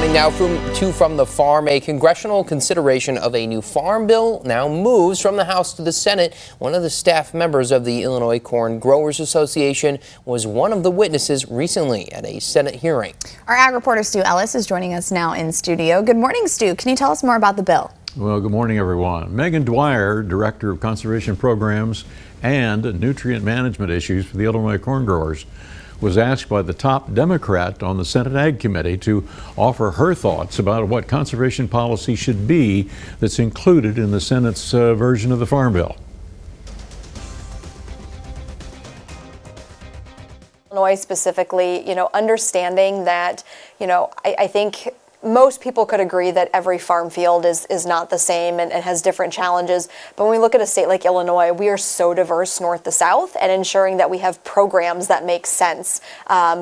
Turning now from the farm, a congressional consideration of a new farm bill now moves from the House to the Senate. One of the staff members of the Illinois Corn Growers Association was one of the witnesses recently at a Senate hearing. Our ag reporter Stu Ellis is joining us now in studio. Good morning, Stu. Can you tell us more about the bill? Well, good morning, everyone. Megan Dwyer, Director of Conservation Programs and Nutrient Management Issues for the Illinois Corn Growers, was asked by the top Democrat on the Senate Ag Committee to offer her thoughts about what conservation policy should be that's included in the Senate's version of the Farm Bill. Illinois specifically, understanding that, I think most people could agree that every farm field is not the same and has different challenges. But when we look at a state like Illinois, we are so diverse north to south, and ensuring that we have programs that make sense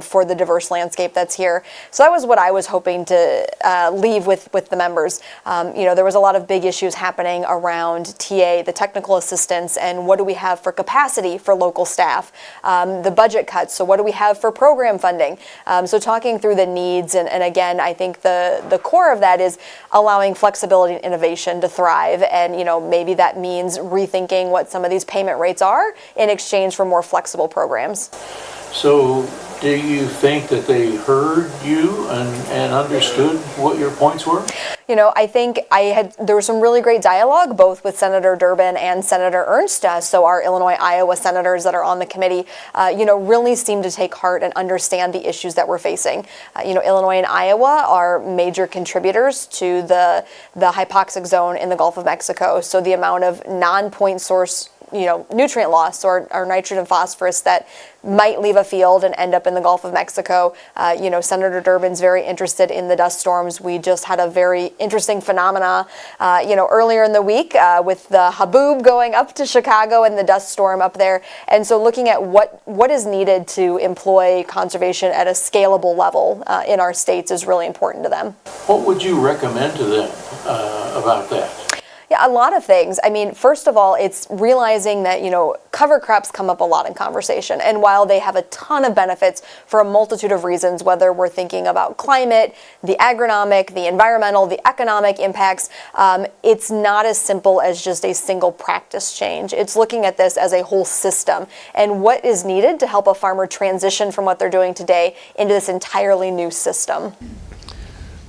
for the diverse landscape that's here. So that was what I was hoping to leave with the members. There was a lot of big issues happening around TA, the technical assistance, and what do we have for capacity for local staff, the budget cuts, so what do we have for program funding? So talking through the needs, and again, I think the core of that is allowing flexibility and innovation to thrive, and maybe that means rethinking what some of these payment rates are in exchange for more flexible programs. So do you think that they heard you and understood what your points were? I think there was some really great dialogue both with Senator Durbin and Senator Ernst. So our Illinois, Iowa senators that are on the committee, really seem to take heart and understand the issues that we're facing. Illinois and Iowa are major contributors to the hypoxic zone in the Gulf of Mexico. So the amount of non-point source nutrient loss or nitrogen and phosphorus that might leave a field and end up in the Gulf of Mexico. Senator Durbin's very interested in the dust storms. We just had a very interesting phenomena, earlier in the week with the haboob going up to Chicago and the dust storm up there. And so looking at what is needed to employ conservation at a scalable level in our states is really important to them. What would you recommend to them about that? Yeah, a lot of things. I mean, first of all, it's realizing that, cover crops come up a lot in conversation. And while they have a ton of benefits for a multitude of reasons, whether we're thinking about climate, the agronomic, the environmental, the economic impacts, it's not as simple as just a single practice change. It's looking at this as a whole system and what is needed to help a farmer transition from what they're doing today into this entirely new system.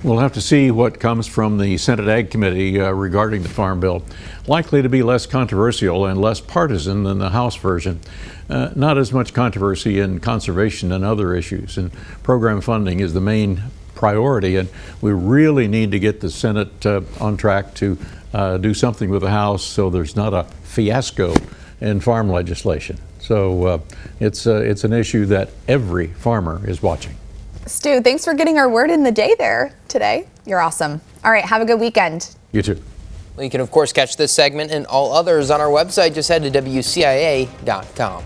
We'll have to see what comes from the Senate Ag Committee regarding the Farm Bill. Likely to be less controversial and less partisan than the House version. Not as much controversy in conservation and other issues, and program funding is the main priority, and we really need to get the Senate on track to do something with the House so there's not a fiasco in farm legislation. So it's an issue that every farmer is watching. Stu, thanks for getting our word in the day there today. You're awesome. All right, have a good weekend. You too. Well, you can, of course, catch this segment and all others on our website. Just head to WCIA.com.